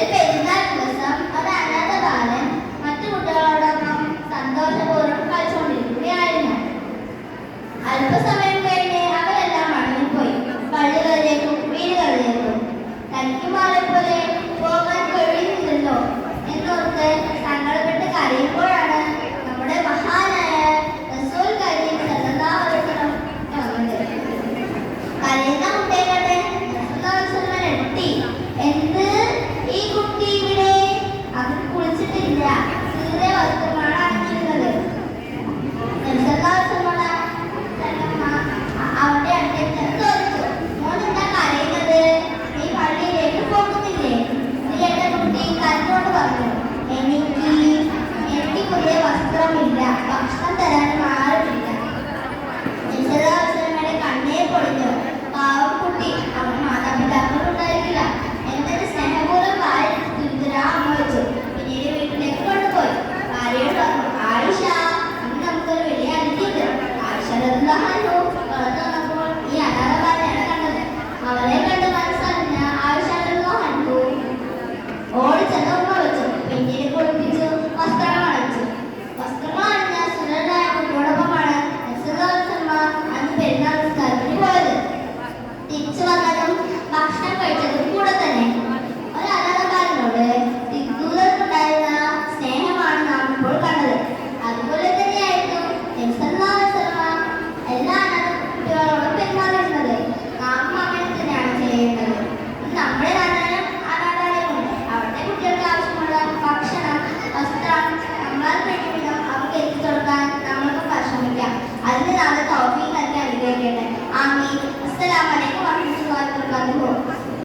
ഒരു പെരുന്നാൾ ദിവസം ഒരു അനാഥ ബാലൻ മറ്റു കുട്ടികളോടൊപ്പം സന്തോഷപൂർവ്വം കളിച്ചുകൊണ്ടിരിക്കുകയായിരുന്നു. അല്പസമയം കഴിഞ്ഞ് അവരെല്ലാം മടങ്ങിപ്പോയി, പള്ളികളിലേക്കും വീടുകളിലേക്കും. തനിക്ക് മാറിപ്പോലെ പോകാൻ കഴിയുന്നില്ലല്ലോ എന്നോർത്ത് സങ്കടപ്പെട്ട് കരയുമ്പോഴാണ് നമ്മുടെ മഹാനായ റസൂൽ കരീം സല്ലല്ലാഹു അലൈഹി വസല്ലം വന്നത്. കരയുന്ന കുട്ടിയെ കണ്ട് റസൂലുള്ളാഹി സ്വല്ലല്ലാഹു അലൈഹി വസല്ലം ഞെട്ടി. എന്ത്, ഈ കുട്ടി ഇവിടെ? അവൻ കുളിച്ചിട്ടില്ല, ചെറിയ വസ്ത്രമാണ് അണിഞ്ഞിരുന്നത്. അവന്റെ അടുത്തേക്ക് ചോദിച്ചു, മോൻ എന്താ കരയുന്നത്? നീ പള്ളിയിലേക്ക് പോകുന്നില്ലേ? നീ എന്റെ കുട്ടി കരഞ്ഞോണ്ട് പറഞ്ഞു, എനിക്ക് പുതിയ വസ്ത്രമില്ല, ഭക്ഷണം തരാനും ആരുമില്ല. നിശ്ചിതാവസരങ്ങളുടെ കണ്ണേ പൊളിഞ്ഞു. പാവം കുട്ടി, അവൻ മാതാപിതാക്കളുണ്ടായിരിക്കില്ല. എന്നിട്ട് സ്നേഹപൂർവ്വം അമ്മ വെച്ചു. പിന്നീട് വീട്ടിലേക്ക് കൊണ്ടുപോയി. ഭാര്യയോട് പറഞ്ഞു, ആയിഷ, ഇന്ന് നമുക്കൊരു വലിയ അതിഥിയുണ്ട്. ആയിഷ റളിയല്ലാഹു അൻഹ വളർന്നു വന്നപ്പോൾ ഈ അനാഥ ബാലനെയാണ് കണ്ടത്. അവരെ കണ്ട് മനസ്സറിഞ്ഞ ആയിഷ റളിയല്ലാഹു അൻഹ ഓടിച്ചെന്ന് ഉമ്മ വെച്ചു. പിന്നീട്